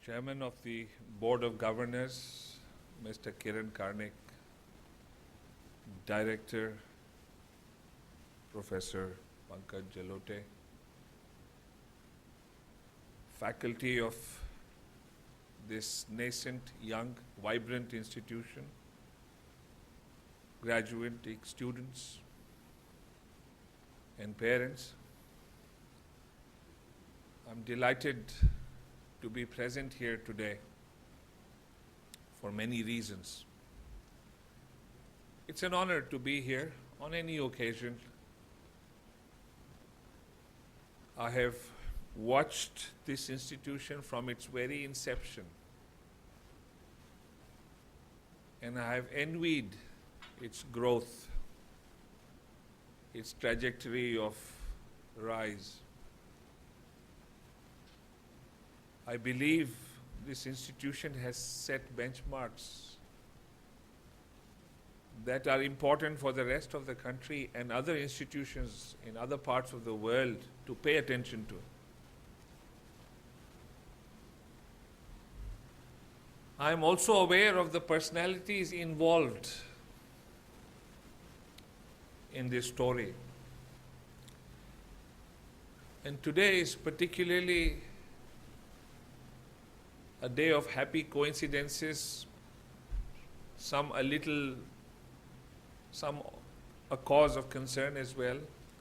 Chairman of the Board of Governors, Mr. Kiran Karnik, Director, Professor Pankaj Jalote, faculty of this nascent, young, vibrant institution, graduate students, and parents. I'm delighted to be present here today for many reasons. It's an honor to be here on any occasion. I have watched this institution from its very inception, and I have envied its growth, its trajectory of rise. I believe this institution has set benchmarks that are important for the rest of the country and other institutions in other parts of the world to pay attention to. I am also aware of the personalities involved in this story. And today is particularly a day of happy coincidences, some a cause of concern as well,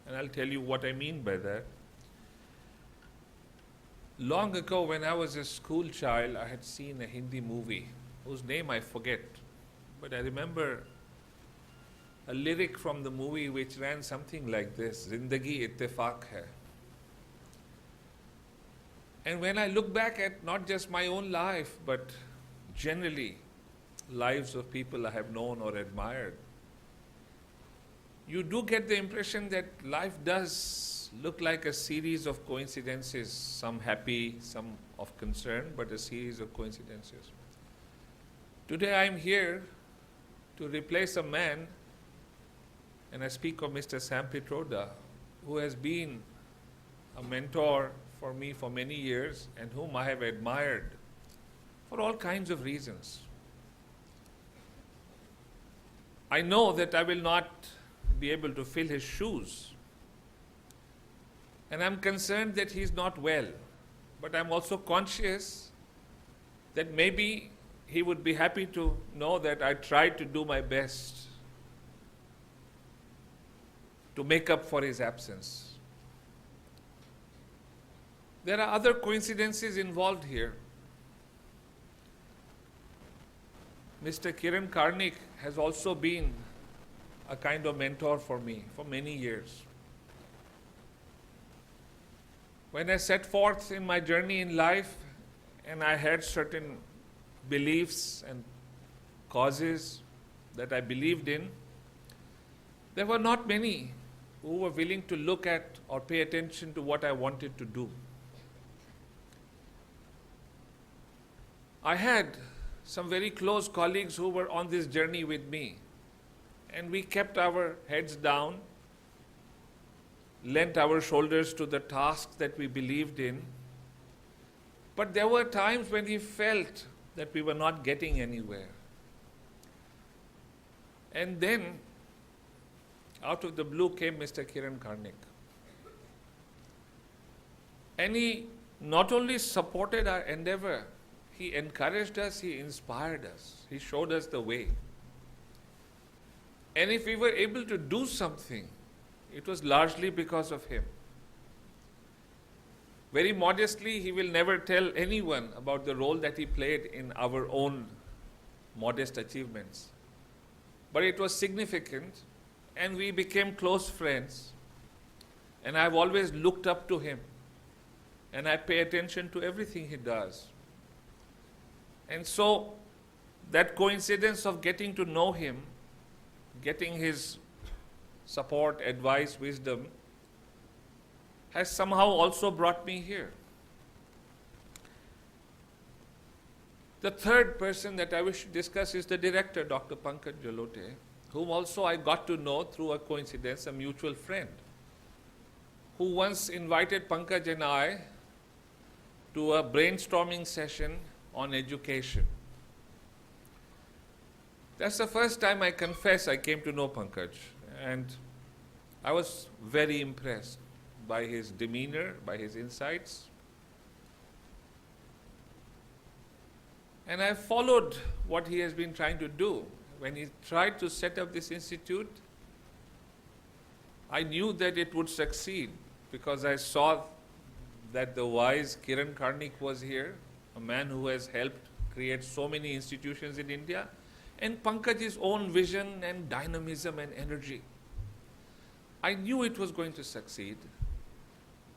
and I'll tell you what I mean by that. Long ago, when I was a school child, I had seen a Hindi movie whose name I forget, but I remember a lyric from the movie which ran something like this: Zindagi ittifaq hai. And when I look back at not just my own life, but generally lives of people I have known or admired, you do get the impression that life does look like a series of coincidences, some happy, some of concern, but a series of coincidences. Today I am here to replace a man, and I speak of Mr. Sam Pitroda, who has been a mentor for me for many years and whom I have admired for all kinds of reasons. I know that I will not be able to fill his shoes, and I'm concerned that he's not well, but I'm also conscious that maybe he would be happy to know that I tried to do my best to make up for his absence. There are other coincidences involved here. Mr. Kiran Karnik has also been a kind of mentor for me for many years. When I set forth in my journey in life and I had certain beliefs and causes that I believed in, there were not many who were willing to look at or pay attention to what I wanted to do. I had some very close colleagues who were on this journey with me, and we kept our heads down, lent our shoulders to the tasks that we believed in, but there were times when we felt that we were not getting anywhere. And then, out of the blue came Mr. Kiran Karnik. And he not only supported our endeavor, he encouraged us, he inspired us, he showed us the way. And if we were able to do something, it was largely because of him. Very modestly, he will never tell anyone about the role that he played in our own modest achievements. But it was significant, and we became close friends. And I've always looked up to him, and I pay attention to everything he does. And so, that coincidence of getting to know him, getting his support, advice, wisdom, has somehow also brought me here. The third person that I wish to discuss is the director, Dr. Pankaj Jalote, whom also I got to know through a coincidence, a mutual friend, who once invited Pankaj and I to a brainstorming session on education. That's the first time I confess I came to know Pankaj, and I was very impressed by his demeanor, by his insights. And I followed what he has been trying to do. When he tried to set up this institute, I knew that it would succeed because I saw that the wise Kiran Karnik was here, a man who has helped create so many institutions in India, and Pankaj's own vision and dynamism and energy. I knew it was going to succeed.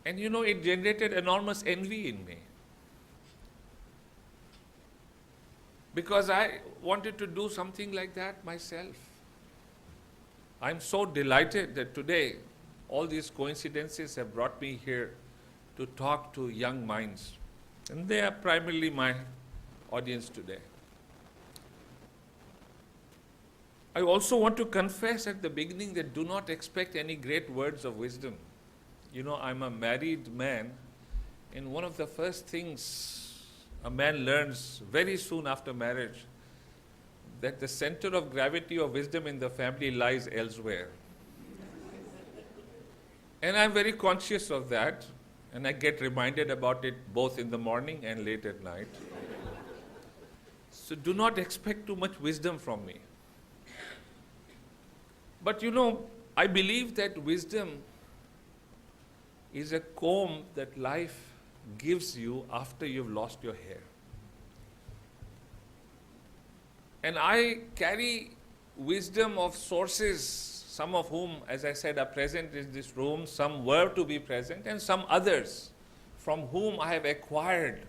And you know, it generated enormous envy in me. Because I wanted to do something like that myself. I'm so delighted that today all these coincidences have brought me here to talk to young minds. And they are primarily my audience today. I also want to confess at the beginning that do not expect any great words of wisdom. You know, I'm a married man, and one of the first things a man learns very soon after marriage, that the center of gravity of wisdom in the family lies elsewhere. And I'm very conscious of that, and I get reminded about it both in the morning and late at night. So do not expect too much wisdom from me. But you know, I believe that wisdom is a comb that life gives you after you've lost your hair. And I carry wisdom of sources, some of whom, as I said, are present in this room, some were to be present, and some others from whom I have acquired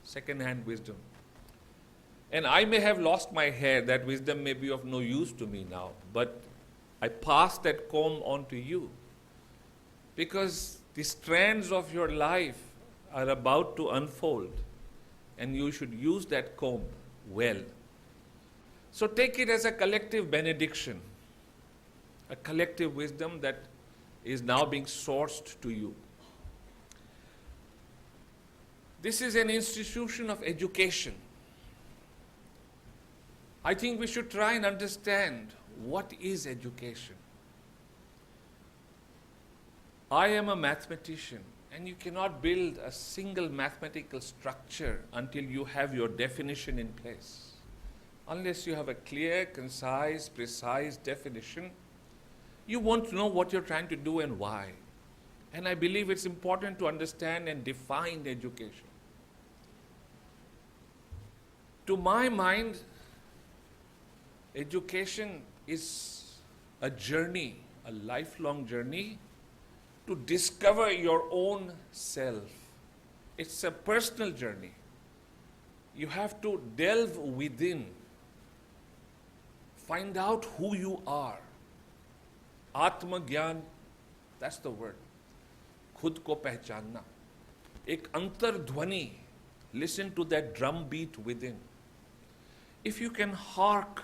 second-hand wisdom. And I may have lost my hair, that wisdom may be of no use to me now, but I pass that comb on to you because the strands of your life are about to unfold and you should use that comb well. So take it as a collective benediction, a collective wisdom that is now being sourced to you. This is an institution of education. I think we should try and understand what is education. I am a mathematician, and you cannot build a single mathematical structure until you have your definition in place. Unless you have a clear, concise, precise definition, you won't know what you're trying to do and why. And I believe it's important to understand and define education. To my mind, education is a journey, a lifelong journey to discover your own self. It's a personal journey. You have to delve within, find out who you are. Atma Gyan, that's the word. Khud ko pehchanna. Ek antar dhwani, listen to that drum beat within. If you can hark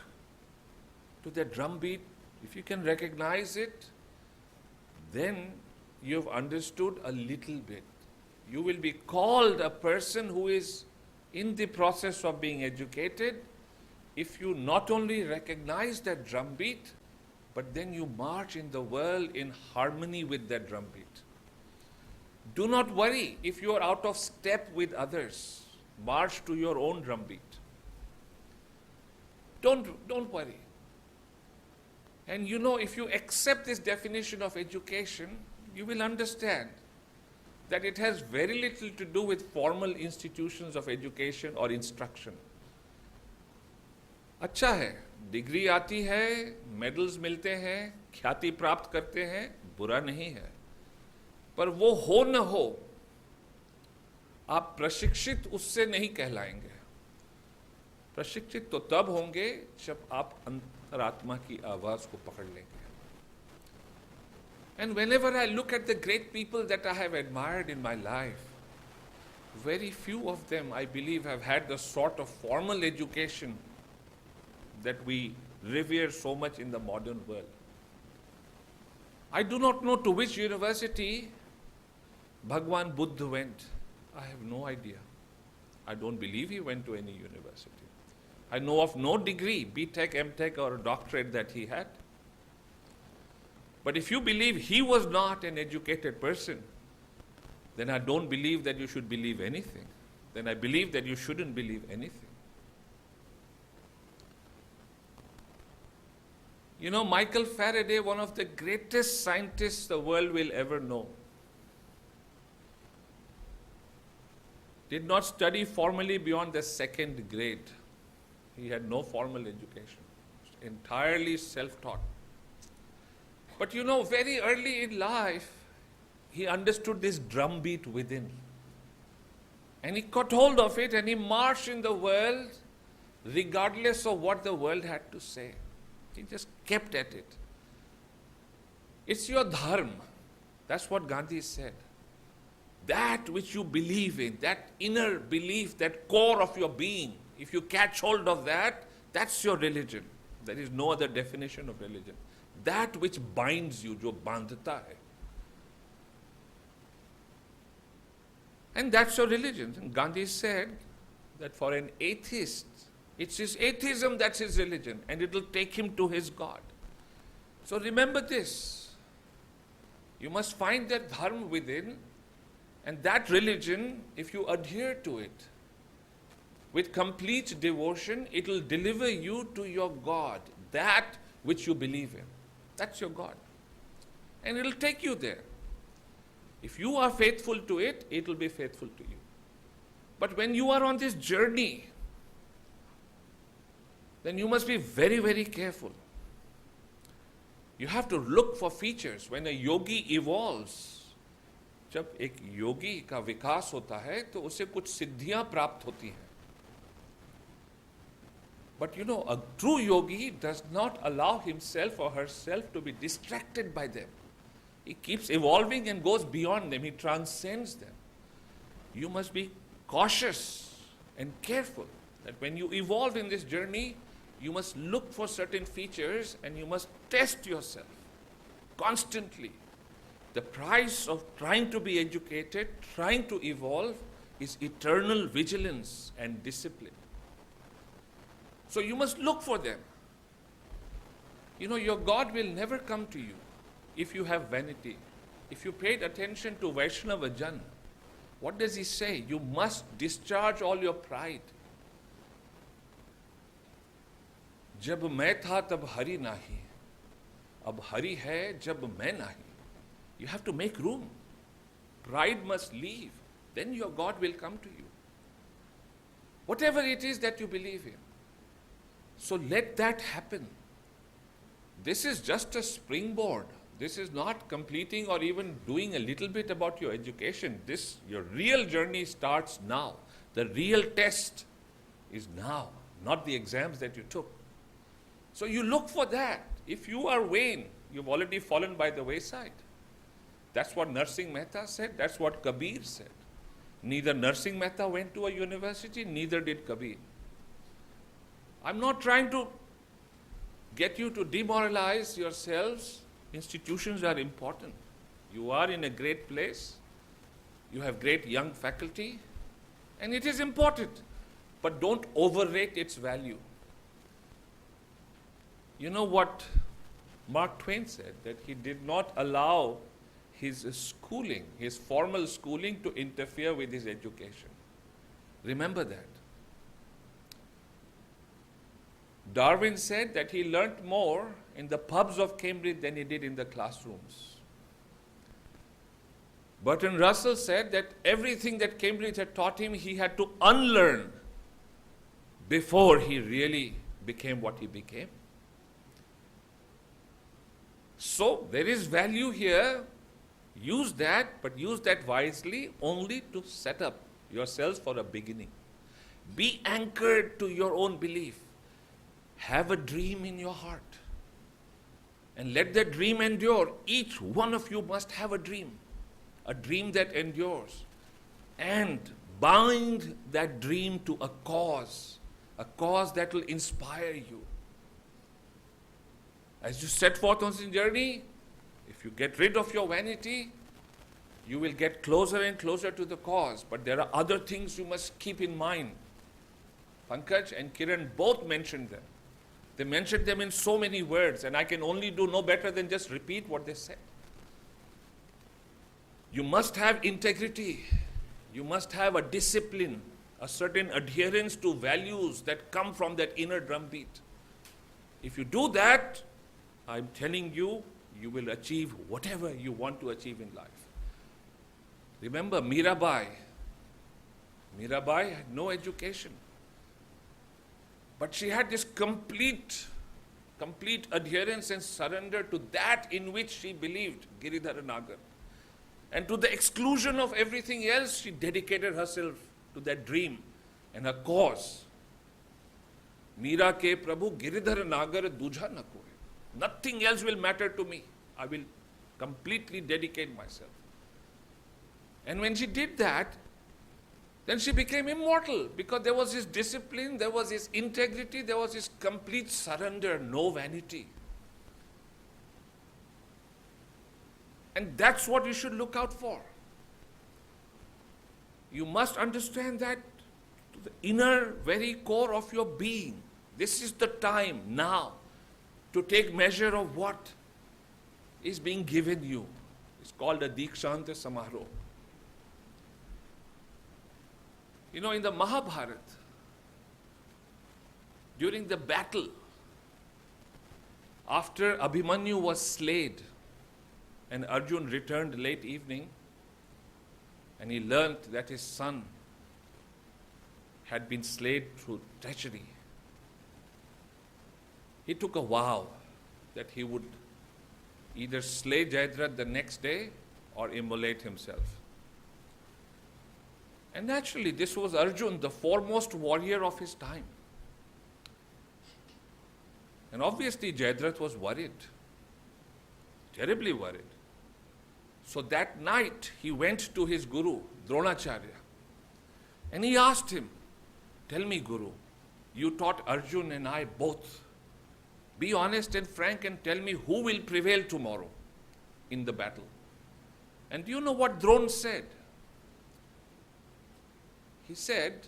to that drum beat, if you can recognize it, then you've understood a little bit. You will be called a person who is in the process of being educated if you not only recognize that drum beat, but then you march in the world in harmony with that drum beat. Do not worry if you are out of step with others. March to your own drum beat. Don't worry. And you know, if you accept this definition of education, you will understand that it has very little to do with formal institutions of education or instruction. अच्छा है, degree आती है, medals मिलते हैं, ख्याति प्राप्त करते हैं, बुरा नहीं है. पर वो हो न हो, आप प्रशिक्षित उससे नहीं कहलाएंगे. प्रशिक्षित तो तब होंगे जब आप अंतरात्मा की आवाज को पकड़ लेंगे. And whenever I look at the great people that I have admired in my life, very few of them, I believe, have had the sort of formal education that we revere so much in the modern world. I do not know to which university Bhagwan Buddha went. I have no idea. I don't believe he went to any university. I know of no degree, B.Tech, M.Tech or doctorate that he had. But if you believe he was not an educated person, then I don't believe that you should believe anything. Then I believe that you shouldn't believe anything. You know, Michael Faraday, one of the greatest scientists the world will ever know, did not study formally beyond the second grade. He had no formal education, entirely self-taught. But you know, very early in life, he understood this drumbeat within. And he caught hold of it and he marched in the world regardless of what the world had to say. He just kept at it. It's your dharma. That's what Gandhi said. That which you believe in, that inner belief, that core of your being, if you catch hold of that, that's your religion. There is no other definition of religion. That which binds you, jo bandhta hai. And that's your religion. And Gandhi said that for an atheist, it's his atheism that's his religion, and it will take him to his God. So remember this. You must find that dharma within, and that religion, if you adhere to it with complete devotion, it will deliver you to your God, that which you believe in. That's your God. And it will take you there. If you are faithful to it, it will be faithful to you. But when you are on this journey, then you must be very, very careful. You have to look for features. When a yogi evolves, जब एक योगी का विकास होता है तो उसे कुछ सिद्धियां प्राप्त होती हैं. But you know, a true yogi does not allow himself or herself to be distracted by them. He keeps evolving and goes beyond them. He transcends them. You must be cautious and careful that when you evolve in this journey, you must look for certain features and you must test yourself constantly. The price of trying to be educated, trying to evolve, is eternal vigilance and discipline. So you must look for them. You know, your God will never come to you if you have vanity. If you paid attention to Vaishnava Jan, what does he say? You must discharge all your pride. जब मैं था तब हरि नाही, अब हरि है जब मैं नहीं. You have to make room. Pride must leave. Then your God will come to you. Whatever it is that you believe in. So let that happen. This is just a springboard. This is not completing or even doing a little bit about your education. Your real journey starts now. The real test is now, not the exams that you took. So you look for that. If you are vain, you've already fallen by the wayside. That's what Narsingh Mehta said. That's what Kabir said. Neither Narsingh Mehta went to a university, neither did Kabir. I'm not trying to get you to demoralize yourselves. Institutions are important. You are in a great place. You have great young faculty. And it is important. But don't overrate its value. You know what Mark Twain said? That he did not allow his schooling, his formal schooling, to interfere with his education. Remember that. Darwin said that he learnt more in the pubs of Cambridge than he did in the classrooms. Bertrand Russell said that everything that Cambridge had taught him, he had to unlearn before he really became what he became. So there is value here. Use that, but use that wisely only to set up yourselves for a beginning. Be anchored to your own belief. Have a dream in your heart. And let that dream endure. Each one of you must have a dream that endures. And bind that dream to a cause that will inspire you. As you set forth on this journey, if you get rid of your vanity, you will get closer and closer to the cause, but there are other things you must keep in mind. Pankaj and Kiran both mentioned them. They mentioned them in so many words, and I can only do no better than just repeat what they said. You must have integrity. You must have a discipline, a certain adherence to values that come from that inner drumbeat. If you do that, I'm telling you, you will achieve whatever you want to achieve in life. Remember Mirabai. Mirabai had no education. But she had this complete adherence and surrender to that in which she believed, Giridhara Nagar. And to the exclusion of everything else, she dedicated herself to that dream and her cause. Meera ke Prabhu Giridhara Nagar dujha na koi. Nothing else will matter to me. I will completely dedicate myself. And when she did that, then she became immortal because there was this discipline, there was this integrity, there was this complete surrender, no vanity. And that's what you should look out for. You must understand that to the inner, very core of your being. This is the time now to take measure of what is being given you. It's called a Dikshanta Samaroh. You know, in the Mahabharata, during the battle, after Abhimanyu was slain and Arjun returned late evening, and he learned that his son had been slain through treachery, he took a vow that he would either slay Jayadratha the next day or immolate himself. And naturally, this was Arjun, the foremost warrior of his time. And obviously, Jayadratha was worried, terribly worried. So that night, he went to his guru, Dronacharya, and he asked him, "Tell me, Guru, you taught Arjun and I both. Be honest and frank and tell me who will prevail tomorrow in the battle." And do you know what Drona said? He said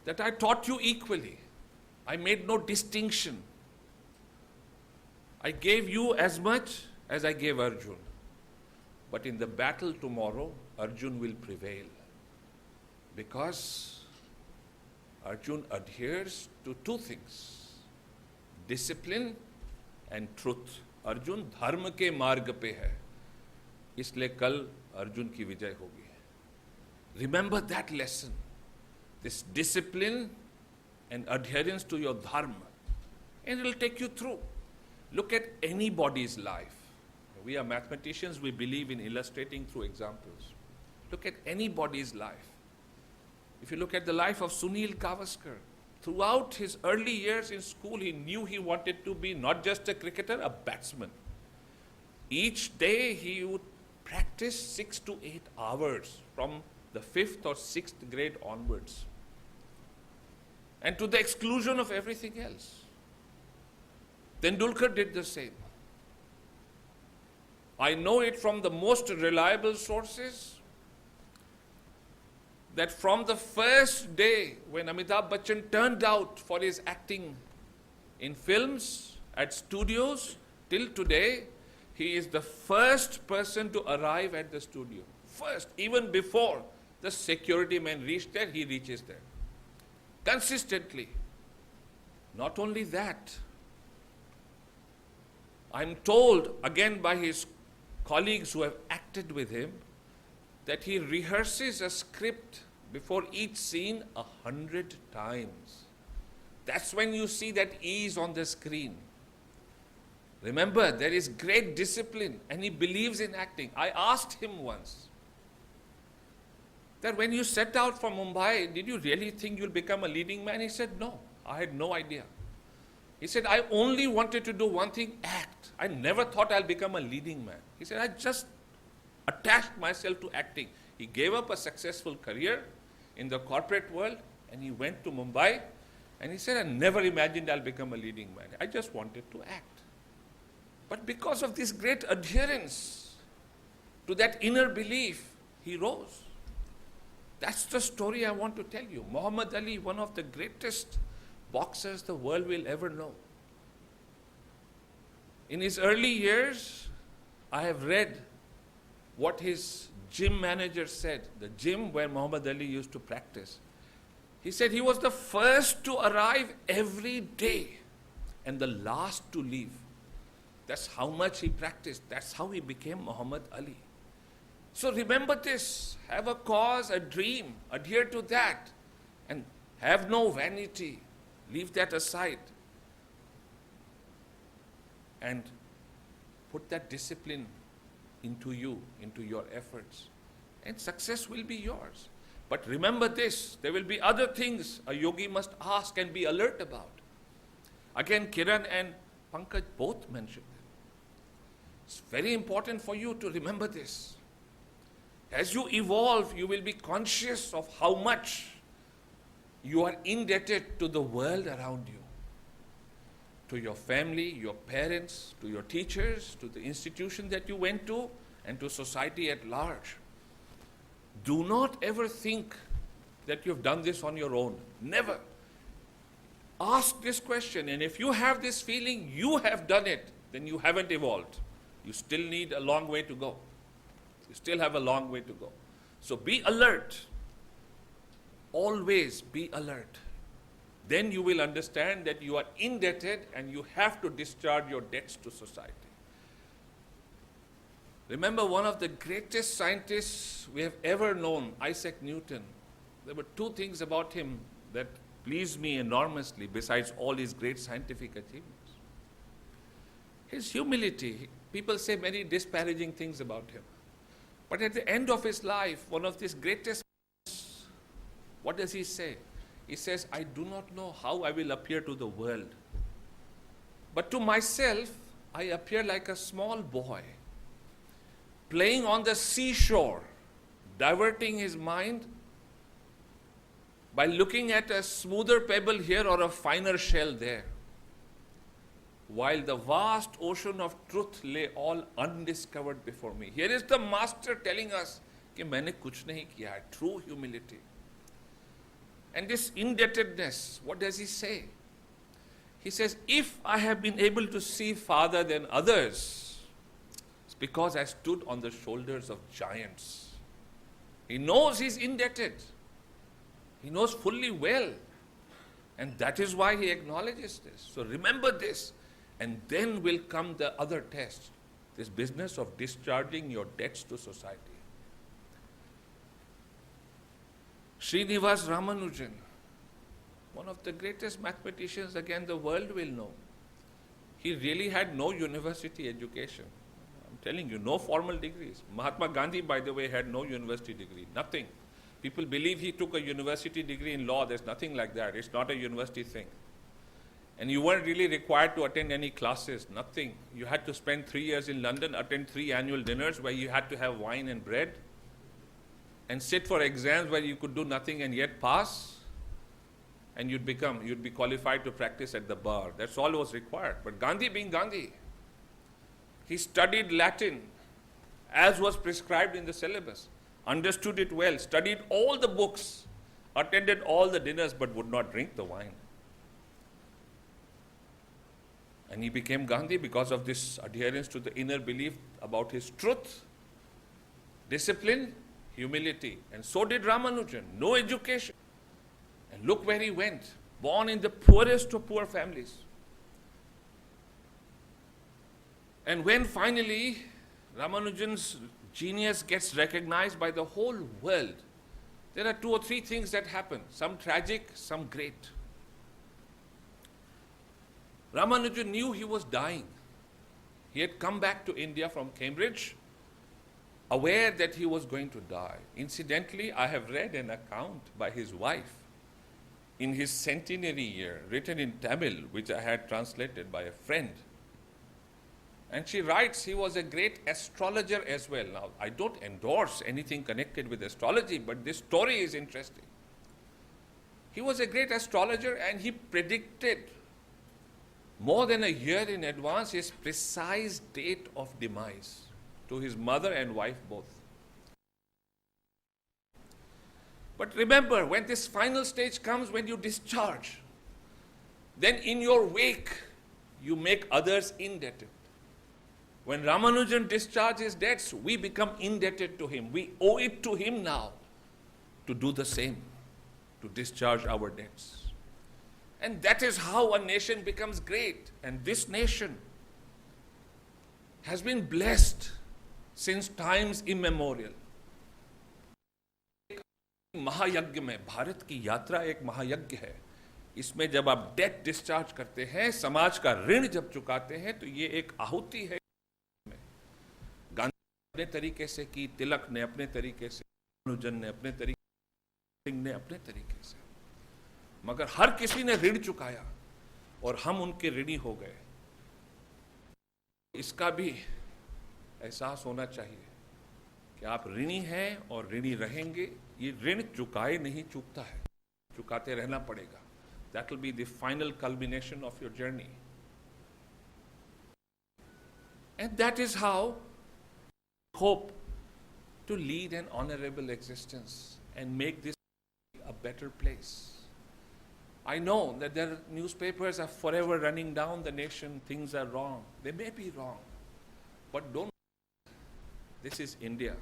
that I taught you equally. I made no distinction. I gave you as much as I gave Arjun. But in the battle tomorrow, Arjun will prevail. Because Arjun adheres to two things: discipline and truth. Arjun dharma ke marg pe hai. इसलिए कल अर्जुन की विजय होगी. Remember that lesson, this discipline and adherence to your dharma, and it will take you through. Look at anybody's life. We are mathematicians, we believe in illustrating through examples. Look at anybody's life. If you look at the life of Sunil Gavaskar, throughout his early years in school, he knew he wanted to be not just a cricketer, a batsman. Each day he would practice 6 to 8 hours from the 5th or 6th grade onwards, and to the exclusion of everything else. Tendulkar did the same. I know it from the most reliable sources that from the first day when Amitabh Bachchan turned out for his acting in films, at studios, till today, he is the first person to arrive at the studio. First, even before the security men reach there, he reaches there. Consistently. Not only that, I'm told again by his colleagues who have acted with him that he rehearses a script before each scene 100 times. That's when you see that ease on the screen. Remember, there is great discipline and he believes in acting. I asked him once that when you set out from Mumbai, did you really think you'll become a leading man? He said, no, I had no idea. He said, I only wanted to do one thing, act. I never thought I'll become a leading man. He said, I just attached myself to acting. He gave up a successful career in the corporate world and he went to Mumbai and he said, I never imagined I'll become a leading man. I just wanted to act. But because of this great adherence to that inner belief, he rose. That's the story I want to tell you. Muhammad Ali, one of the greatest boxers the world will ever know. In his early years, I have read what his gym manager said, the gym where Muhammad Ali used to practice. He said he was the first to arrive every day and the last to leave. That's how much he practiced. That's how he became Muhammad Ali. So remember this, have a cause, a dream, adhere to that, and have no vanity. Leave that aside. And put that discipline into you, into your efforts. And success will be yours. But remember this, there will be other things a yogi must ask and be alert about. Again, Kiran and Pankaj both mentioned them. It's very important for you to remember this. As you evolve, you will be conscious of how much you are indebted to the world around you, to your family, your parents, to your teachers, to the institution that you went to, and to society at large. Do not ever think that you've done this on your own. Never. Ask this question, and if you have this feeling you have done it, then you haven't evolved. You still need a long way to go. You still have a long way to go. So be alert. Always be alert. Then you will understand that you are indebted and you have to discharge your debts to society. Remember, one of the greatest scientists we have ever known, Isaac Newton. There were two things about him that pleased me enormously besides all his great scientific achievements. His humility. People say many disparaging things about him. But at the end of his life, one of his greatest, what does he say? He says, I do not know how I will appear to the world. But to myself, I appear like a small boy, playing on the seashore, diverting his mind by looking at a smoother pebble here or a finer shell there, while the vast ocean of truth lay all undiscovered before me. Here is the master telling us कि मैंने कुछ नहीं किया है, true humility. And this indebtedness, what does he say? He says, if I have been able to see farther than others, it's because I stood on the shoulders of giants. He knows he's indebted. He knows fully well. And that is why he acknowledges this. So remember this. And then will come the other test, this business of discharging your debts to society. Srinivas Ramanujan, one of the greatest mathematicians again the world will know. He really had no university education. I'm telling you, no formal degrees. Mahatma Gandhi, by the way, had no university degree, nothing. People believe he took a university degree in law. There's nothing like that. It's not a university thing. And you weren't really required to attend any classes, nothing. You had to spend 3 years in London, attend 3 annual dinners where you had to have wine and bread, and sit for exams where you could do nothing and yet pass, and you'd be qualified to practice at the bar. That's all was required. But Gandhi being Gandhi, he studied Latin as was prescribed in the syllabus, understood it well, studied all the books, attended all the dinners, but would not drink the wine. And he became Gandhi because of this adherence to the inner belief about his truth, discipline, humility. And so did Ramanujan, no education. And look where he went, born in the poorest of poor families. And when finally Ramanujan's genius gets recognized by the whole world, there are 2 or 3 things that happen, some tragic, some great. Ramanujan knew he was dying. He had come back to India from Cambridge, aware that he was going to die. Incidentally, I have read an account by his wife in his centenary year, written in Tamil, which I had translated by a friend. And she writes he was a great astrologer as well. Now, I don't endorse anything connected with astrology, but this story is interesting. He was a great astrologer and he predicted more than a year in advance his precise date of demise. to his mother and wife both. But remember, when this final stage comes, when you discharge, then in your wake, you make others indebted. When Ramanujan discharged his debts, we become indebted to him. We owe it to him now to do the same, to discharge our debts. And that is how a nation becomes great. And this nation has been blessed since times immemorial. महायज्ञ में, भारत की यात्रा एक महायज्ञ है. इसमें जब आप डेट डिस्चार्ज करते हैं, समाज का ऋण जब चुकाते हैं, तो ये एक आहुति है. गांधी ने अपने तरीके से की, तिलक ने अपने तरीके से, रामानुजन ने अपने तरीके से, सिंह ने अपने तरीके से, मगर हर किसी ने ऋण चुकाया और हम उनके ऋणी हो गए. इसका भी एहसास होना चाहिए कि आप ऋणी हैं और ऋणी रहेंगे. ये ऋण चुकाए नहीं चूकता है, चुकाते रहना पड़ेगा. That will be the final culmination of your journey. And that is how I hope to lead an honorable existence and make this a better place. I know that their newspapers are forever running down the nation, things are wrong. They may be wrong, but don't. This is India.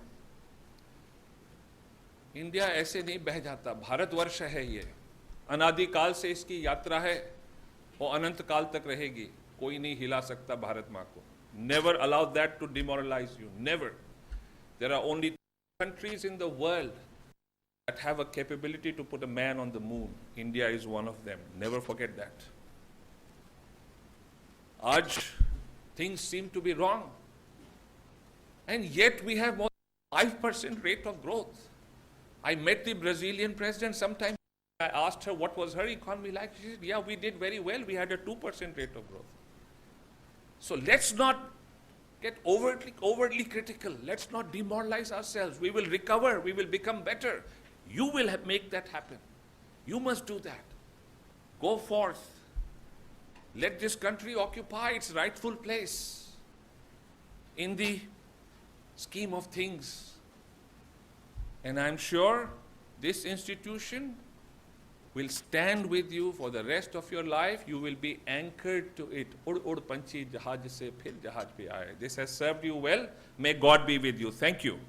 India ऐसे नहीं बह जाता. भारतवर्ष है ये, अनादिकाल से इसकी यात्रा है और अनंत काल तक रहेगी. कोई नहीं हिला सकता भारत माँ को. Never allow that to demoralize you. Never. There are only countries in the world that have a capability to put a man on the moon. India is one of them. Never forget that. आज things seem to be wrong, and yet we have more than 5% rate of growth. I met the Brazilian president sometime. I asked her what was her economy like. She said, yeah, we did very well. We had a 2% rate of growth. So let's not get overtly critical. Let's not demoralize ourselves. We will recover. We will become better. You will make that happen. You must do that. Go forth. Let this country occupy its rightful place in the scheme of things. And I'm sure this institution will stand with you for the rest of your life. You will be anchored to it. Ud panchi jahaj se phir jahaj pe aaye. This has served you well. May God be with you. Thank you.